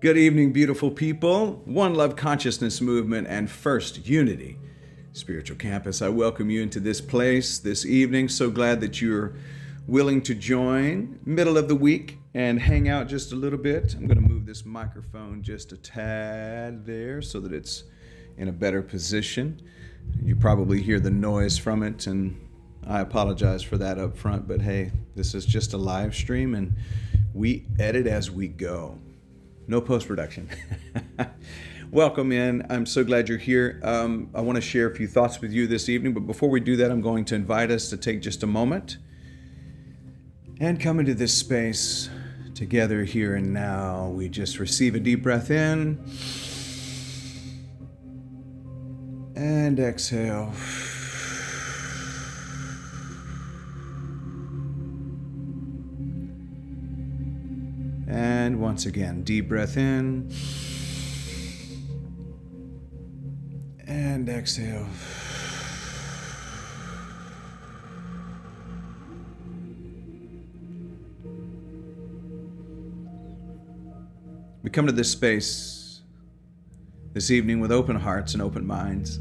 Good evening, beautiful people. One Love Consciousness Movement and First Unity Spiritual Campus. I welcome you into this place this evening. So glad that you're willing to join. Middle of the week and hang out just a little bit. I'm going to move this microphone just a tad there so that it's in a better position. You probably hear the noise from it, and I apologize for that up front, but hey, this is just a live stream and we edit as we go. No post-production. Welcome in. I'm so glad you're here. I want to share a few thoughts with you this evening, but before we do that, I'm going to invite us to take just a moment and come into this space together here and now. We just receive a deep breath in and exhale. And once again, deep breath in and exhale. We come to this space this evening with open hearts and open minds.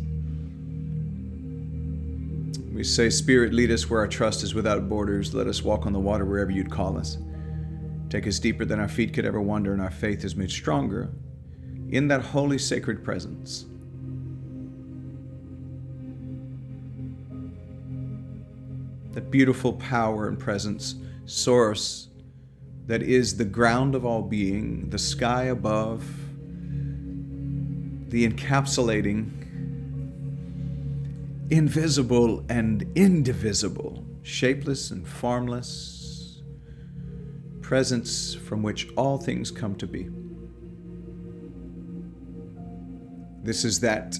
We say, Spirit, lead us where our trust is without borders. Let us walk on the water wherever you'd call us. Take us deeper than our feet could ever wander, and our faith is made stronger in that holy, sacred presence. That beautiful power and presence, source that is the ground of all being, the sky above, the encapsulating, invisible and indivisible, shapeless and formless, presence from which all things come to be. This is that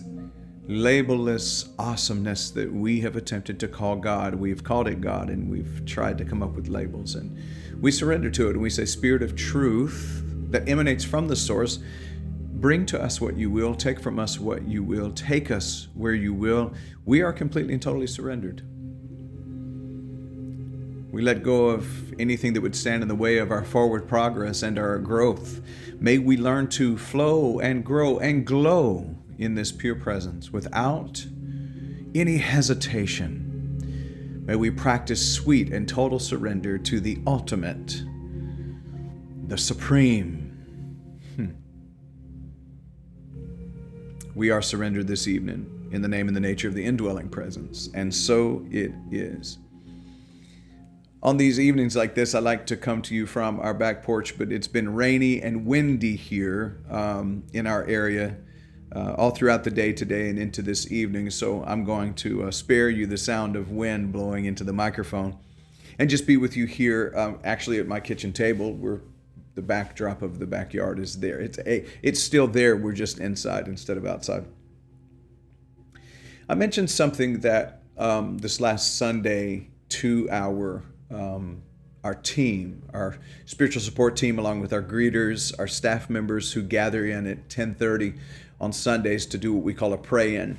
labelless awesomeness that we have attempted to call God. We've called it God, and we've tried to come up with labels, and we surrender to it, and we say, Spirit of truth that emanates from the source, bring to us what you will, take from us what you will, take us where you will. We are completely and totally surrendered. We let go of anything that would stand in the way of our forward progress and our growth. May we learn to flow and grow and glow in this pure presence without any hesitation. May we practice sweet and total surrender to the ultimate, the supreme. We are surrendered this evening in the name and the nature of the indwelling presence, and so it is. On these evenings like this, I like to come to you from our back porch, but it's been rainy and windy here in our area all throughout the day today and into this evening. So I'm going to spare you the sound of wind blowing into the microphone and just be with you here actually at my kitchen table where the backdrop of the backyard is there. It's still there. We're just inside instead of outside. I mentioned something that this last Sunday to our team, our spiritual support team, along with our greeters, our staff members who gather in at 10:30 on Sundays to do what we call a pray-in,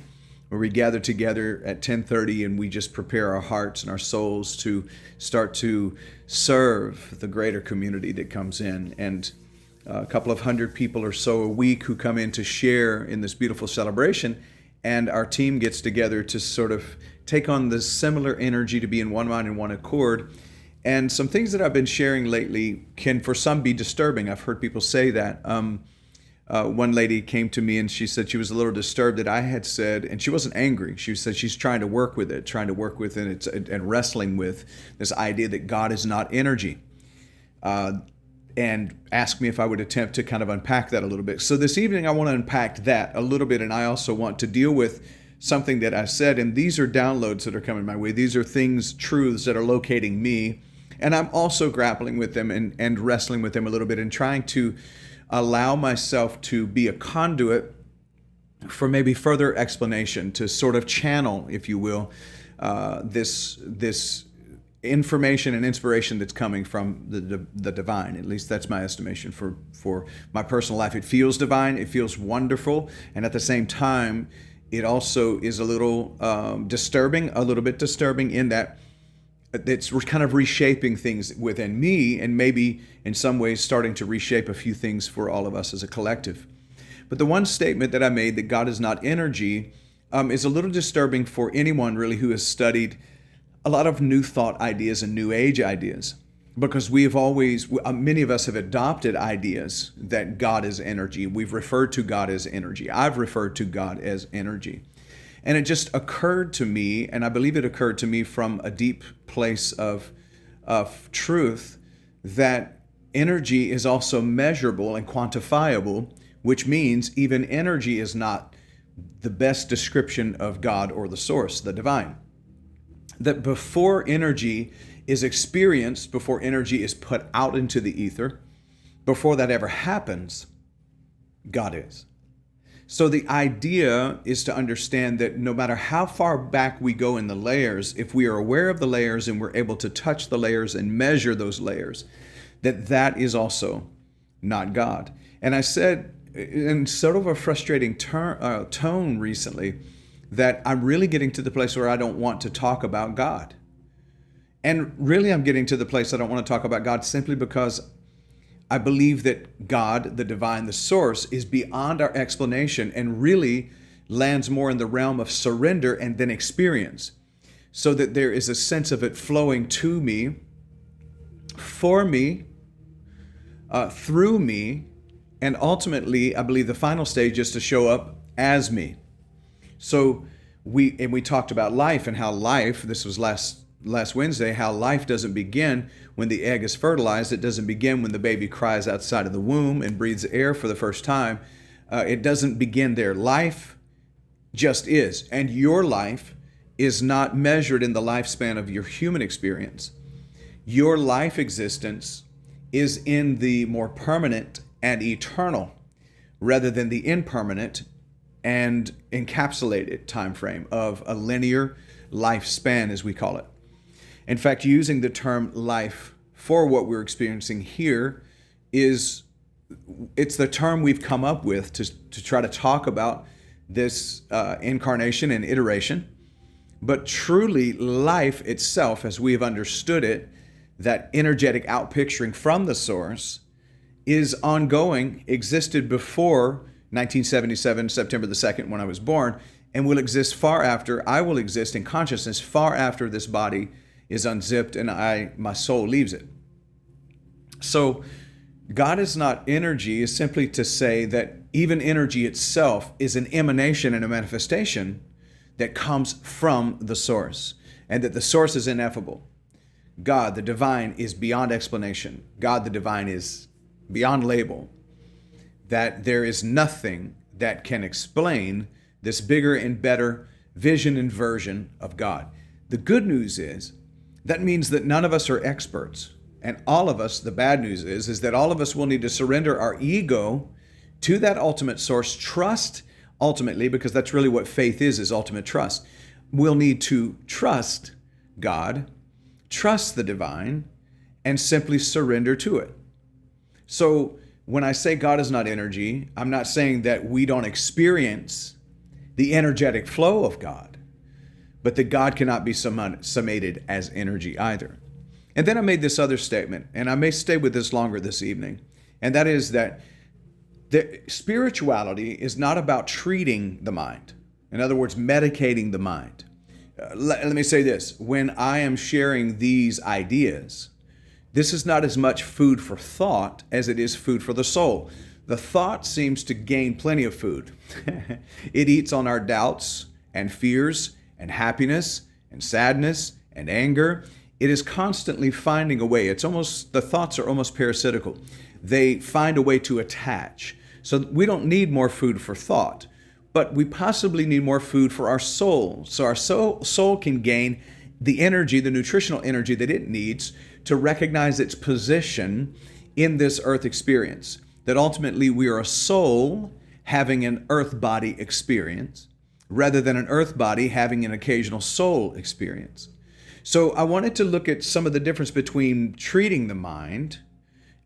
where we gather together at 10:30 and we just prepare our hearts and our souls to start to serve the greater community that comes in. And a couple of hundred people or so a week who come in to share in this beautiful celebration. And our team gets together to sort of take on this similar energy, to be in one mind and one accord. And some things that I've been sharing lately can for some be disturbing. I've heard people say that. One lady came to me and she said she was a little disturbed that I had said, and she wasn't angry. She said she's trying to work with it and wrestling with this idea that God is not energy. And asked me if I would attempt to kind of unpack that a little bit. So this evening I want to unpack that a little bit, and I also want to deal with something that I said, and these are downloads that are coming my way. These are things, truths that are locating me, and I'm also grappling with them and wrestling with them a little bit and trying to allow myself to be a conduit for maybe further explanation, to sort of channel, if you will, this information and inspiration that's coming from the divine. At least that's my estimation for my personal life. It feels divine, it feels wonderful, and at the same time, it also is a little disturbing in that it's kind of reshaping things within me, and maybe in some ways starting to reshape a few things for all of us as a collective. But the one statement that I made, that God is not energy, is a little disturbing for anyone really who has studied a lot of New Thought ideas and New Age ideas, because we have always, many of us have adopted ideas that God is energy. We've referred to God as energy. I've referred to God as energy. And it just occurred to me, and I believe it occurred to me from a deep place of truth, that energy is also measurable and quantifiable, which means even energy is not the best description of God or the source, the divine. That before energy is experienced, before energy is put out into the ether, before that ever happens, God is. So the idea is to understand that no matter how far back we go in the layers, if we are aware of the layers and we're able to touch the layers and measure those layers, that is also not God. And I said in sort of a frustrating tone recently that I'm really getting to the place where I don't want to talk about God. And really I'm getting to the place I don't want to talk about God simply because I believe that God, the divine, the source, is beyond our explanation and really lands more in the realm of surrender and then experience, so that there is a sense of it flowing to me, for me, through me, and ultimately, I believe the final stage is to show up as me. So we talked about life and how life, this was last Wednesday, how life doesn't begin when the egg is fertilized. It doesn't begin when the baby cries outside of the womb and breathes air for the first time. It doesn't begin there. Life just is. And your life is not measured in the lifespan of your human experience. Your life existence is in the more permanent and eternal, rather than the impermanent and encapsulated time frame of a linear lifespan, as we call it. In fact, using the term life for what we're experiencing here it's the term we've come up with to try to talk about this incarnation and iteration. But truly, life itself, as we have understood it, that energetic outpicturing from the source, is ongoing, existed before 1977, September the 2nd, when I was born, and will exist far after. I will exist in consciousness far after this body is unzipped and my soul leaves it. So God is not energy is simply to say that even energy itself is an emanation and a manifestation that comes from the source, and that the source is ineffable. God, the divine, is beyond explanation. God, the divine, is beyond label. That there is nothing that can explain this bigger and better vision and version of God. The good news is that means that none of us are experts. And all of us, the bad news is that all of us will need to surrender our ego to that ultimate source, trust ultimately, because that's really what faith is ultimate trust. We'll need to trust God, trust the divine, and simply surrender to it. So when I say God is not energy, I'm not saying that we don't experience the energetic flow of God, but that God cannot be summated as energy either. And then I made this other statement, and I may stay with this longer this evening, and that is that the spirituality is not about treating the mind. In other words, medicating the mind. Let me say this. When I am sharing these ideas, this is not as much food for thought as it is food for the soul. The thought seems to gain plenty of food. It eats on our doubts and fears and happiness and sadness and anger. It is constantly finding a way. The thoughts are almost parasitical. They find a way to attach. So we don't need more food for thought, but we possibly need more food for our soul. So our soul can gain the energy, the nutritional energy that it needs to recognize its position in this earth experience. That ultimately we are a soul having an earth body experience rather than an earth body having an occasional soul experience. So I wanted to look at some of the difference between treating the mind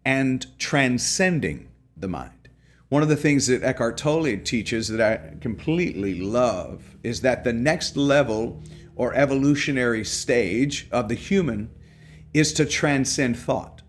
and transcending the mind. One of the things that Eckhart Tolle teaches that I completely love is that the next level or evolutionary stage of the human is to transcend thought,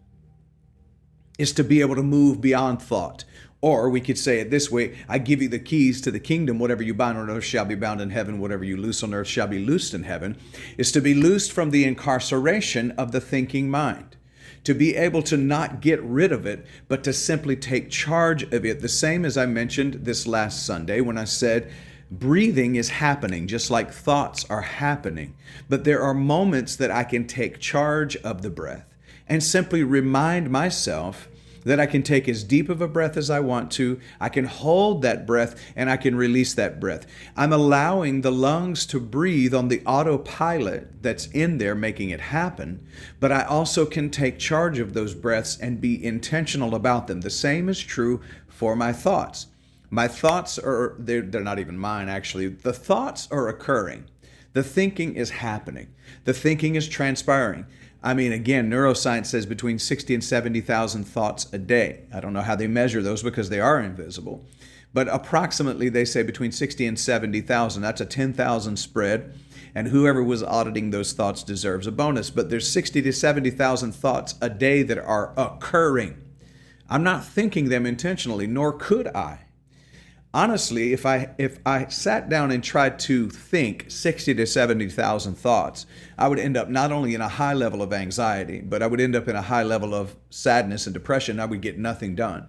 is to be able to move beyond thought. Or we could say it this way: I give you the keys to the kingdom. Whatever you bind on earth shall be bound in heaven. Whatever you loose on earth shall be loosed in heaven. Is to be loosed from the incarceration of the thinking mind, to be able to not get rid of it, but to simply take charge of it. The same as I mentioned this last Sunday when I said breathing is happening, just like thoughts are happening. But there are moments that I can take charge of the breath and simply remind myself that I can take as deep of a breath as I want to. I can hold that breath and I can release that breath. I'm allowing the lungs to breathe on the autopilot that's in there making it happen, but I also can take charge of those breaths and be intentional about them. The same is true for my thoughts. My thoughts they're not even mine, actually. The thoughts are occurring. The thinking is happening. The thinking is transpiring. I mean, again, neuroscience says between 60 and 70,000 thoughts a day. I don't know how they measure those because they are invisible. But approximately, they say between 60 and 70,000. That's a 10,000 spread. And whoever was auditing those thoughts deserves a bonus. But there's 60 to 70,000 thoughts a day that are occurring. I'm not thinking them intentionally, nor could I. Honestly, if I sat down and tried to think 60 to 70,000 thoughts, I would end up not only in a high level of anxiety, but I would end up in a high level of sadness and depression. I would get nothing done.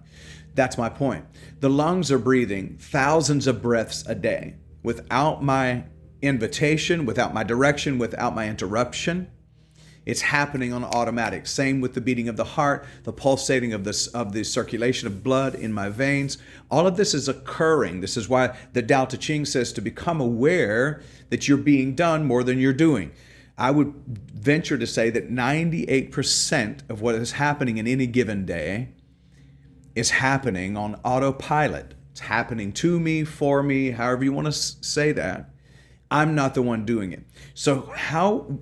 That's my point. The lungs are breathing thousands of breaths a day without my invitation, without my direction, without my interruption. It's happening on automatic. Same with the beating of the heart, the pulsating of the circulation of blood in my veins. All of this is occurring. This is why the Tao Te Ching says to become aware that you're being done more than you're doing. I would venture to say that 98% of what is happening in any given day is happening on autopilot. It's happening to me, for me, however you want to say that. I'm not the one doing it. So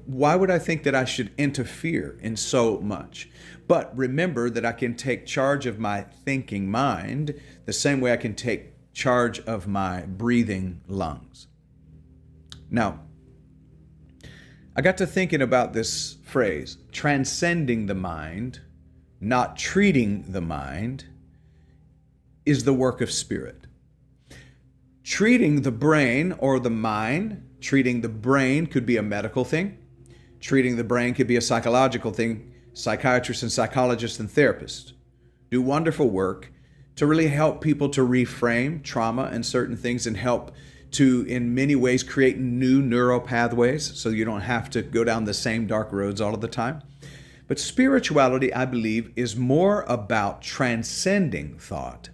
why would I think that I should interfere in so much? But remember that I can take charge of my thinking mind the same way I can take charge of my breathing lungs. Now, I got to thinking about this phrase, transcending the mind, not treating the mind, is the work of spirit. Treating the brain or the mind, treating the brain could be a medical thing. Treating the brain could be a psychological thing. Psychiatrists and psychologists and therapists do wonderful work to really help people to reframe trauma and certain things and help to, in many ways, create new neural pathways so you don't have to go down the same dark roads all of the time. But spirituality, I believe, is more about transcending thought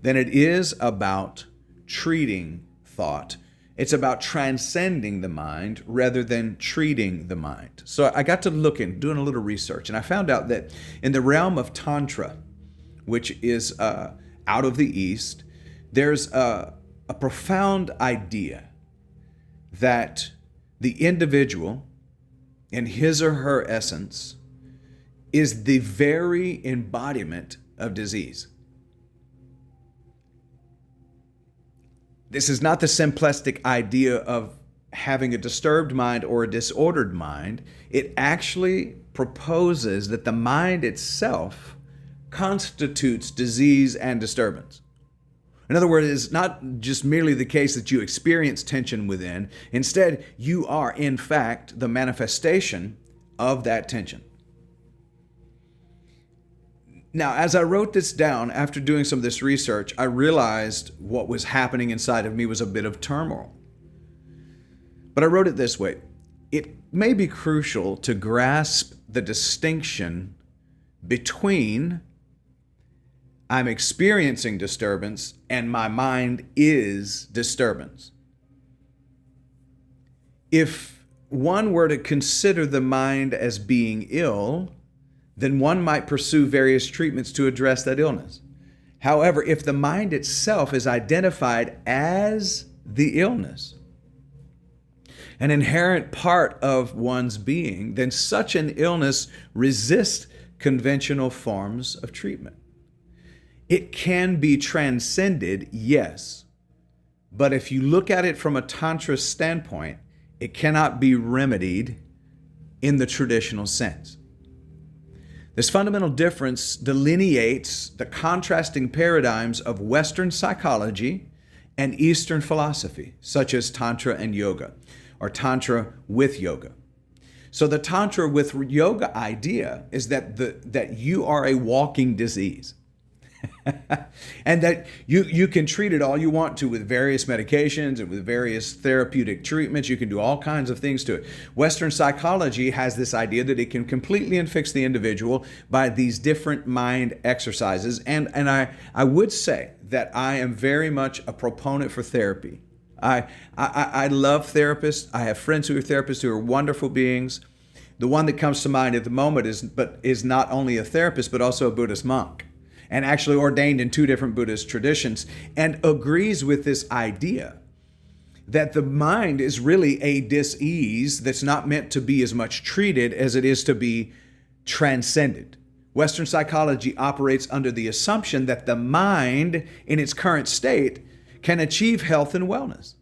than it is about treating thought. It's about transcending the mind rather than treating the mind. So I got to looking, doing a little research, and I found out that in the realm of Tantra, which is out of the East, there's a profound idea that the individual, in his or her essence, is the very embodiment of disease. This is not the simplistic idea of having a disturbed mind or a disordered mind. It actually proposes that the mind itself constitutes disease and disturbance. In other words, it's not just merely the case that you experience tension within. Instead, you are, in fact, the manifestation of that tension. Now, as I wrote this down, after doing some of this research, I realized what was happening inside of me was a bit of turmoil. But I wrote it this way: it may be crucial to grasp the distinction between I'm experiencing disturbance and my mind is disturbance. If one were to consider the mind as being ill, then one might pursue various treatments to address that illness. However, if the mind itself is identified as the illness, an inherent part of one's being, then such an illness resists conventional forms of treatment. It can be transcended, yes, but if you look at it from a Tantra standpoint, It cannot be remedied in the traditional sense. This fundamental difference delineates the contrasting paradigms of Western psychology and Eastern philosophy, such as Tantra and yoga, or Tantra with yoga. So the Tantra with yoga idea is that you are a walking disease. And that you can treat it all you want to with various medications and with various therapeutic treatments. You can do all kinds of things to it. Western psychology has this idea that it can completely unfix the individual by these different mind exercises. And I would say that I am very much a proponent for therapy. I love therapists. I have friends who are therapists who are wonderful beings. The one that comes to mind at the moment is not only a therapist, but also a Buddhist monk, and actually ordained in 2 different Buddhist traditions, and agrees with this idea that the mind is really a dis-ease that's not meant to be as much treated as it is to be transcended. Western psychology operates under the assumption that the mind in its current state can achieve health and wellness.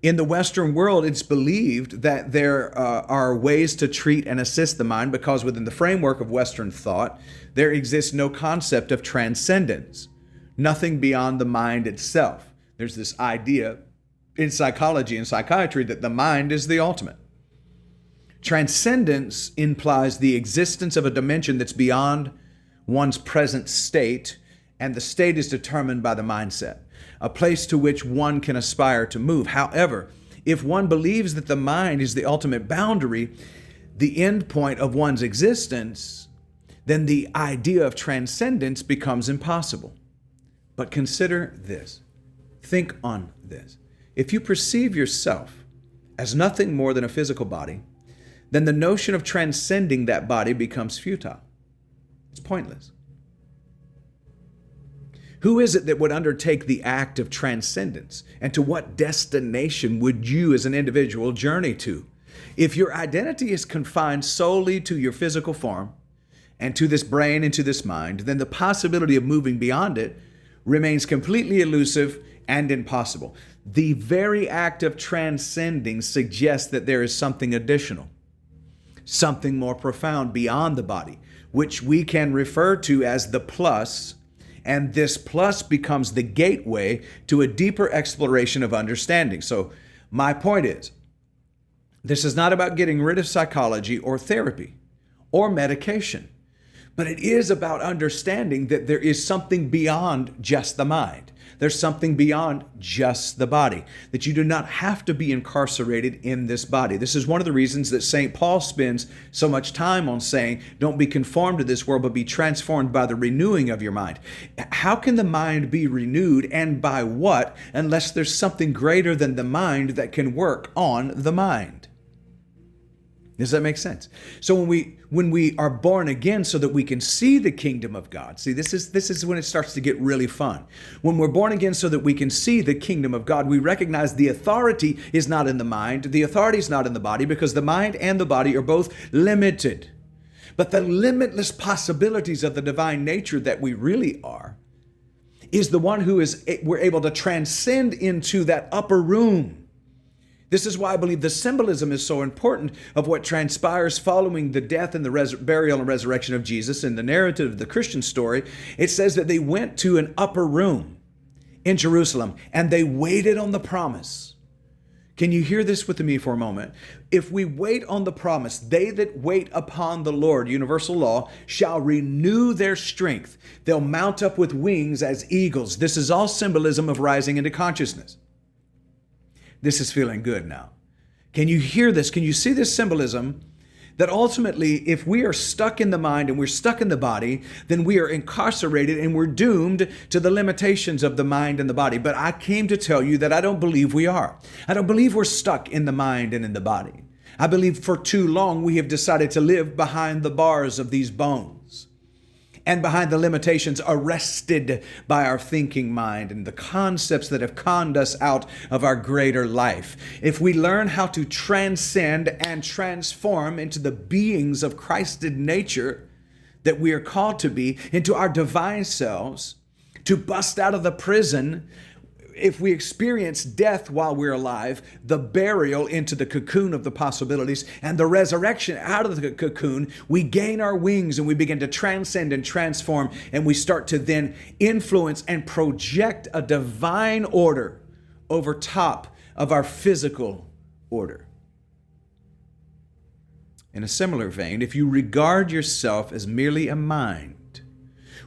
In the Western world, it's believed that there are ways to treat and assist the mind because within the framework of Western thought, there exists no concept of transcendence, nothing beyond the mind itself. There's this idea in psychology and psychiatry that the mind is the ultimate. Transcendence implies the existence of a dimension that's beyond one's present state, and the state is determined by the mindset, a place to which one can aspire to move. However, if one believes that the mind is the ultimate boundary, the end point of one's existence, then the idea of transcendence becomes impossible. But consider this. Think on this. If you perceive yourself as nothing more than a physical body, then the notion of transcending that body becomes futile. It's pointless. Who is it that would undertake the act of transcendence? And to what destination would you as an individual journey to? If your identity is confined solely to your physical form and to this brain and to this mind, then the possibility of moving beyond it remains completely elusive and impossible. The very act of transcending suggests that there is something additional, something more profound beyond the body, which we can refer to as the plus. And this plus becomes the gateway to a deeper exploration of understanding. So my point is, this is not about getting rid of psychology or therapy or medication, but it is about understanding that there is something beyond just the mind. There's something beyond just the body, that you do not have to be incarcerated in this body. This is one of the reasons that St. Paul spends so much time on saying, don't be conformed to this world, but be transformed by the renewing of your mind. How can the mind be renewed, and by what, unless there's something greater than the mind that can work on the mind? Does that make sense? So when we are born again so that we can see the kingdom of God, see, this is when it starts to get really fun. When we're born again so that we can see the kingdom of God, we recognize the authority is not in the mind, the authority is not in the body, because the mind and the body are both limited. But the limitless possibilities of the divine nature that we really are is the one who we're able to transcend into that upper room. This is why I believe the symbolism is so important of what transpires following the death and the burial and resurrection of Jesus. In the narrative of the Christian story, it says that they went to an upper room in Jerusalem and they waited on the promise. Can you hear this with me for a moment? If we wait on the promise, they that wait upon the Lord, universal law, shall renew their strength. They'll mount up with wings as eagles. This is all symbolism of rising into consciousness. This is feeling good now. Can you hear this? Can you see this symbolism? That ultimately, if we are stuck in the mind and we're stuck in the body, then we are incarcerated and we're doomed to the limitations of the mind and the body. But I came to tell you that I don't believe we are. I don't believe we're stuck in the mind and in the body. I believe for too long we have decided to live behind the bars of these bones and behind the limitations arrested by our thinking mind and the concepts that have conned us out of our greater life. If we learn how to transcend and transform into the beings of Christed nature that we are called to be, into our divine selves, to bust out of the prison if we experience death while we're alive, the burial into the cocoon of the possibilities, and the resurrection out of the cocoon, we gain our wings and we begin to transcend and transform, and we start to then influence and project a divine order over top of our physical order. In a similar vein, if you regard yourself as merely a mind,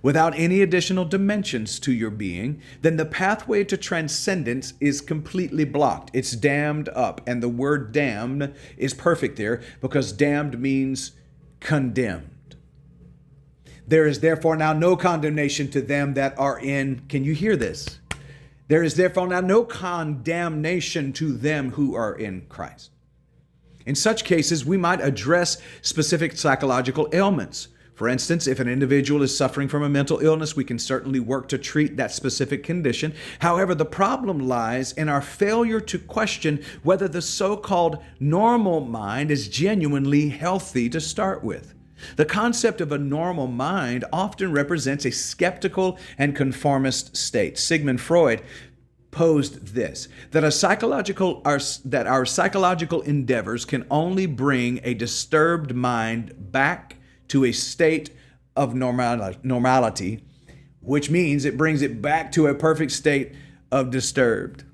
without any additional dimensions to your being, then the pathway to transcendence is completely blocked. It's dammed up. And the word damned is perfect there, because damned means condemned. There is therefore now no condemnation to them that are in, can you hear this? There is therefore now no condemnation to them who are in Christ. In such cases, we might address specific psychological ailments. For instance, if an individual is suffering from a mental illness, we can certainly work to treat that specific condition. However, the problem lies in our failure to question whether the so-called normal mind is genuinely healthy to start with. The concept of a normal mind often represents a skeptical and conformist state. Sigmund Freud posed this, that our psychological endeavors can only bring a disturbed mind back to a state of normality, which means it brings it back to a perfect state of disturbed.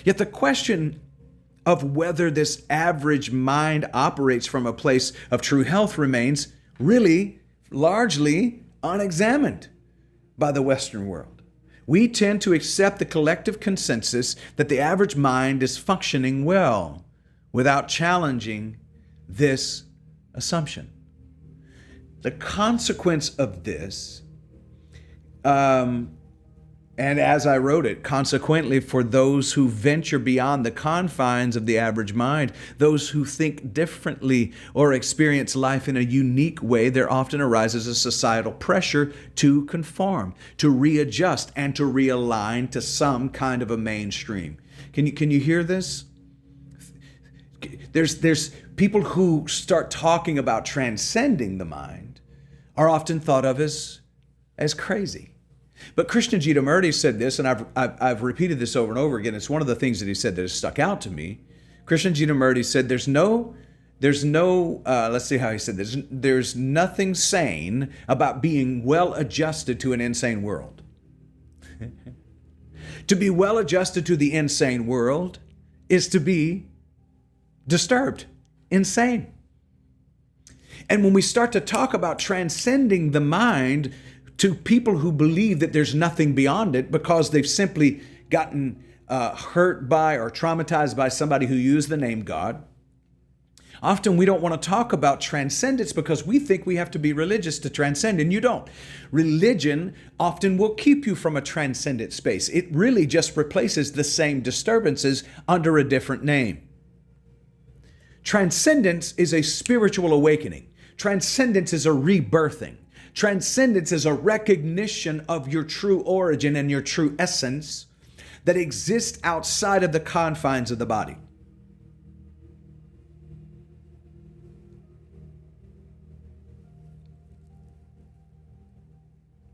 Yet the question of whether this average mind operates from a place of true health remains really largely unexamined by the Western world. We tend to accept the collective consensus that the average mind is functioning well without challenging this assumption. The consequence of this, and as I wrote it, consequently for those who venture beyond the confines of the average mind, those who think differently or experience life in a unique way, there often arises a societal pressure to conform, to readjust, and to realign to some kind of a mainstream. Can you hear this? There's people who start talking about transcending the mind are often thought of as crazy. But Christian G. Murdy said this, and I've repeated this over and over again. It's one of the things that he said that has stuck out to me. Christian G. Murdy said, let's see how he said this. There's nothing sane about being well adjusted to an insane world. To be well adjusted to the insane world is to be disturbed, insane. And when we start to talk about transcending the mind to people who believe that there's nothing beyond it because they've simply gotten hurt by or traumatized by somebody who used the name God, often we don't want to talk about transcendence because we think we have to be religious to transcend, and you don't. Religion often will keep you from a transcendent space. It really just replaces the same disturbances under a different name. Transcendence is a spiritual awakening. Transcendence is a rebirthing. Transcendence is a recognition of your true origin and your true essence that exists outside of the confines of the body.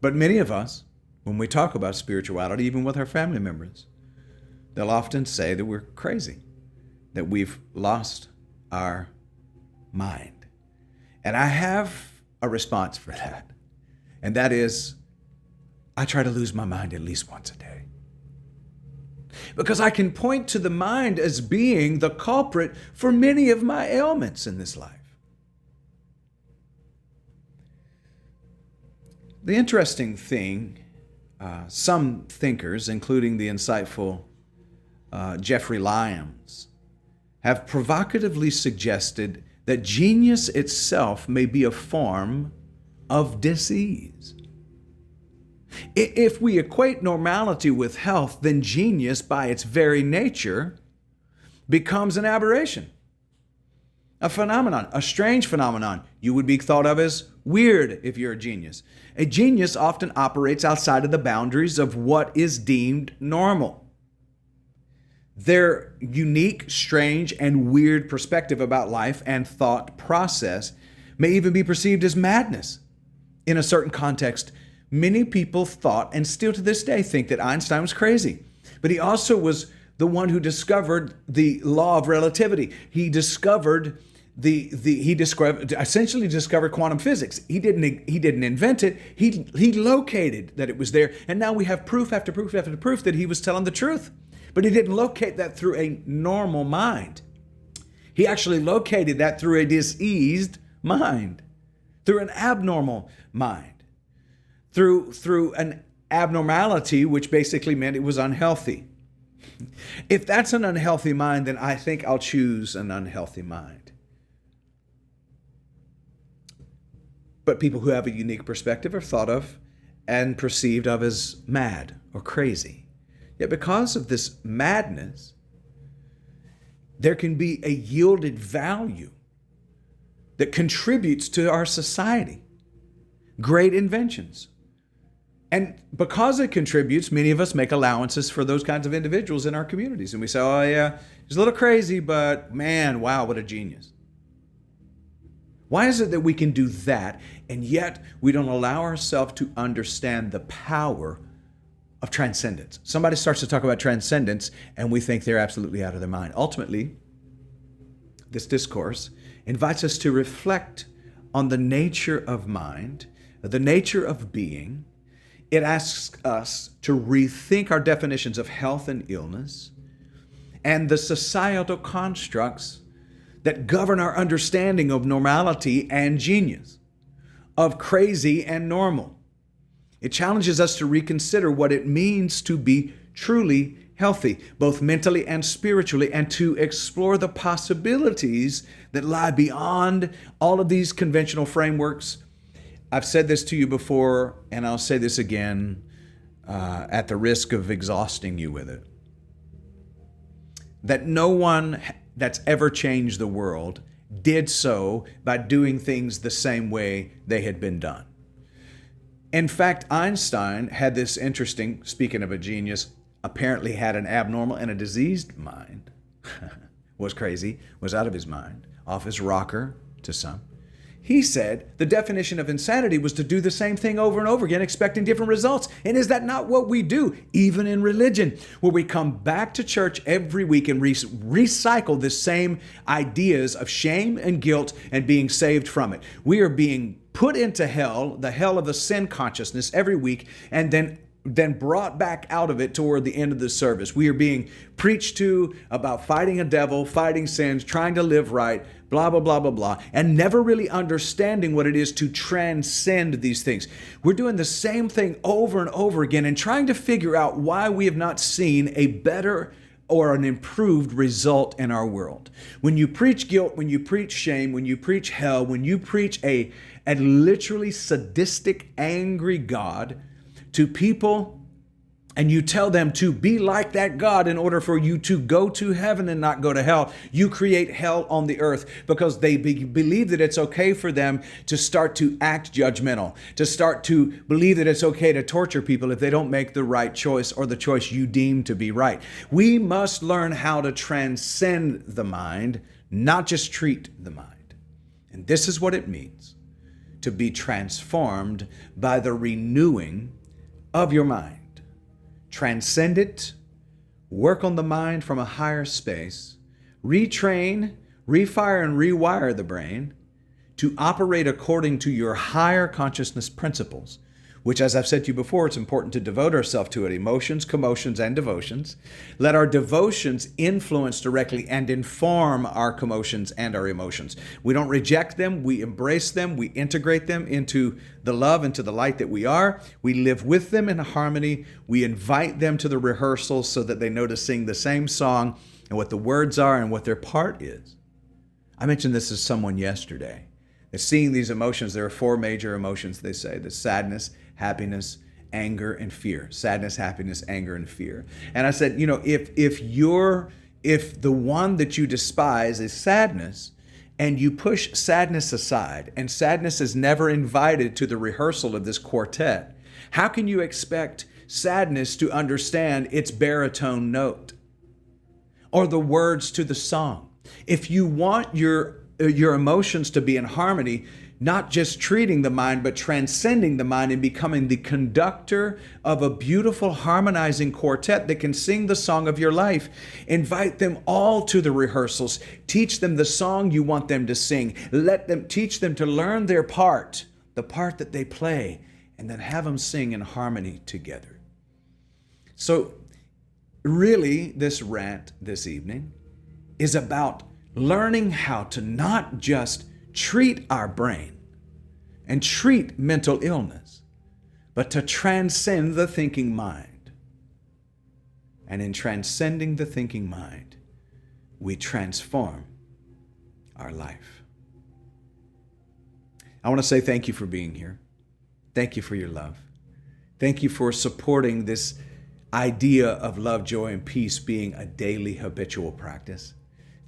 But many of us, when we talk about spirituality, even with our family members, they'll often say that we're crazy, that we've lost our mind. And I have a response for that. And that is, I try to lose my mind at least once a day. Because I can point to the mind as being the culprit for many of my ailments in this life. The interesting thing, some thinkers, including the insightful Jeffrey Lyons, have provocatively suggested that genius itself may be a form of disease. If we equate normality with health, then genius by its very nature becomes an aberration, a phenomenon, a strange phenomenon. You would be thought of as weird if you're a genius. A genius often operates outside of the boundaries of what is deemed normal. Their unique, strange, and weird perspective about life and thought process may even be perceived as madness in a certain context Many people thought, and still to this day think, that Einstein was crazy. But he also was the one who discovered the law of relativity. He essentially discovered quantum physics. He didn't invent it. He located that it was there, and now we have proof after proof after proof that he was telling the truth. But he didn't locate that through a normal mind. He actually located that through a diseased mind, through an abnormal mind, through an abnormality, which basically meant it was unhealthy. If that's an unhealthy mind, then I think I'll choose an unhealthy mind. But people who have a unique perspective are thought of and perceived of as mad or crazy. Yet because of this madness, there can be a yielded value that contributes to our society. Great inventions. And because it contributes, many of us make allowances for those kinds of individuals in our communities. And we say, oh yeah, he's a little crazy, but man, wow, what a genius. Why is it that we can do that, and yet we don't allow ourselves to understand the power of transcendence? Somebody starts to talk about transcendence, and we think they're absolutely out of their mind. Ultimately, this discourse invites us to reflect on the nature of mind, the nature of being. It asks us to rethink our definitions of health and illness and the societal constructs that govern our understanding of normality and genius, of crazy and normal. It challenges us to reconsider what it means to be truly healthy, both mentally and spiritually, and to explore the possibilities that lie beyond all of these conventional frameworks. I've said this to you before, and I'll say this again at the risk of exhausting you with it. That no one that's ever changed the world did so by doing things the same way they had been done. In fact, Einstein had this interesting, speaking of a genius, apparently had an abnormal and a diseased mind, was crazy, was out of his mind, off his rocker to some. He said the definition of insanity was to do the same thing over and over again, expecting different results. And is that not what we do, even in religion, where we come back to church every week and recycle the same ideas of shame and guilt and being saved from it? We are being put into hell, the hell of the sin consciousness, every week, and then brought back out of it toward the end of the service. We are being preached to about fighting a devil, fighting sins, trying to live right, blah, blah, blah, blah, blah, and never really understanding what it is to transcend these things. We're doing the same thing over and over again and trying to figure out why we have not seen a better or an improved result in our world. When you preach guilt, when you preach shame, when you preach hell, when you preach a literally sadistic, angry God to people, and you tell them to be like that God in order for you to go to heaven and not go to hell, you create hell on the earth because they believe that it's okay for them to start to act judgmental, to start to believe that it's okay to torture people if they don't make the right choice or the choice you deem to be right. We must learn how to transcend the mind, not just treat the mind. And this is what it means to be transformed by the renewing of your mind. Transcend it, work on the mind from a higher space, retrain, refire, and rewire the brain to operate according to your higher consciousness principles, which, as I've said to you before, it's important to devote ourselves to it. Emotions, commotions, and devotions. Let our devotions influence directly and inform our commotions and our emotions. We don't reject them. We embrace them. We integrate them into the love, into the light that we are. We live with them in harmony. We invite them to the rehearsals so that they know to sing the same song and what the words are and what their part is. I mentioned this to someone yesterday. That seeing these emotions, there are four major emotions, they say: the sadness, happiness, anger, and fear. Sadness, happiness, anger, and fear. And I said, if the one that you despise is sadness, and you push sadness aside, and sadness is never invited to the rehearsal of this quartet, how can you expect sadness to understand its baritone note or the words to the song? If you want your emotions to be in harmony, not just treating the mind, but transcending the mind and becoming the conductor of a beautiful harmonizing quartet that can sing the song of your life. Invite them all to the rehearsals. Teach them the song you want them to sing. Teach them to learn their part, the part that they play, and then have them sing in harmony together. So really, this rant this evening is about learning how to not just treat our brain and treat mental illness, but to transcend the thinking mind. And in transcending the thinking mind, we transform our life. I want to say thank you for being here. Thank you for your love. Thank you for supporting this idea of love, joy, and peace being a daily habitual practice.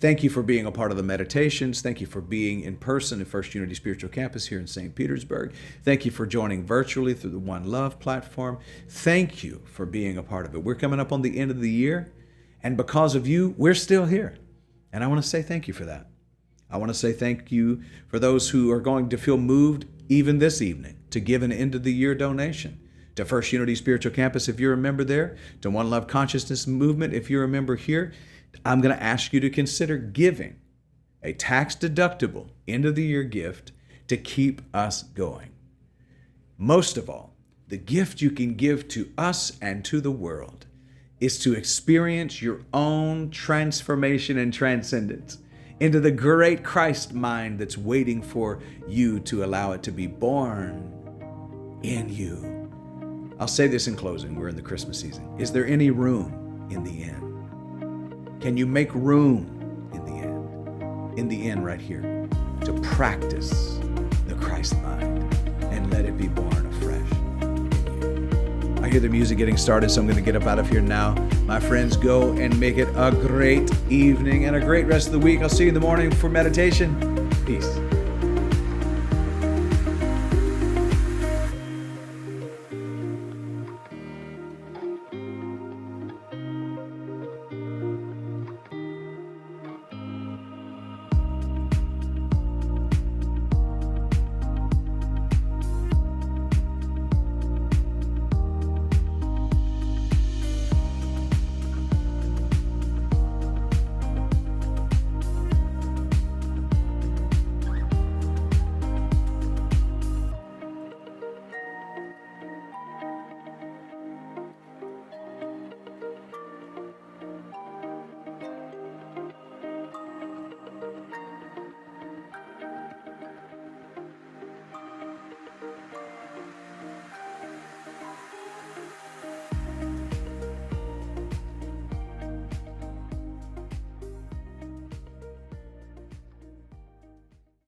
Thank you for being a part of the meditations. Thank you for being in person at First Unity Spiritual Campus here in St. Petersburg. Thank you for joining virtually through the One Love platform. Thank you for being a part of it. We're coming up on the end of the year, and because of you, we're still here. And I want to say thank you for that. I want to say thank you for those who are going to feel moved even this evening to give an end of the year donation to First Unity Spiritual Campus if you're a member there, to One Love Consciousness Movement if you're a member here. I'm going to ask you to consider giving a tax-deductible end-of-the-year gift to keep us going. Most of all, the gift you can give to us and to the world is to experience your own transformation and transcendence into the great Christ mind that's waiting for you to allow it to be born in you. I'll say this in closing. We're in the Christmas season. Is there any room in the inn? Can you make room in the end right here, to practice the Christ mind and let it be born afresh in you? I hear the music getting started, so I'm going to get up out of here now. My friends, go and make it a great evening and a great rest of the week. I'll see you in the morning for meditation. Peace.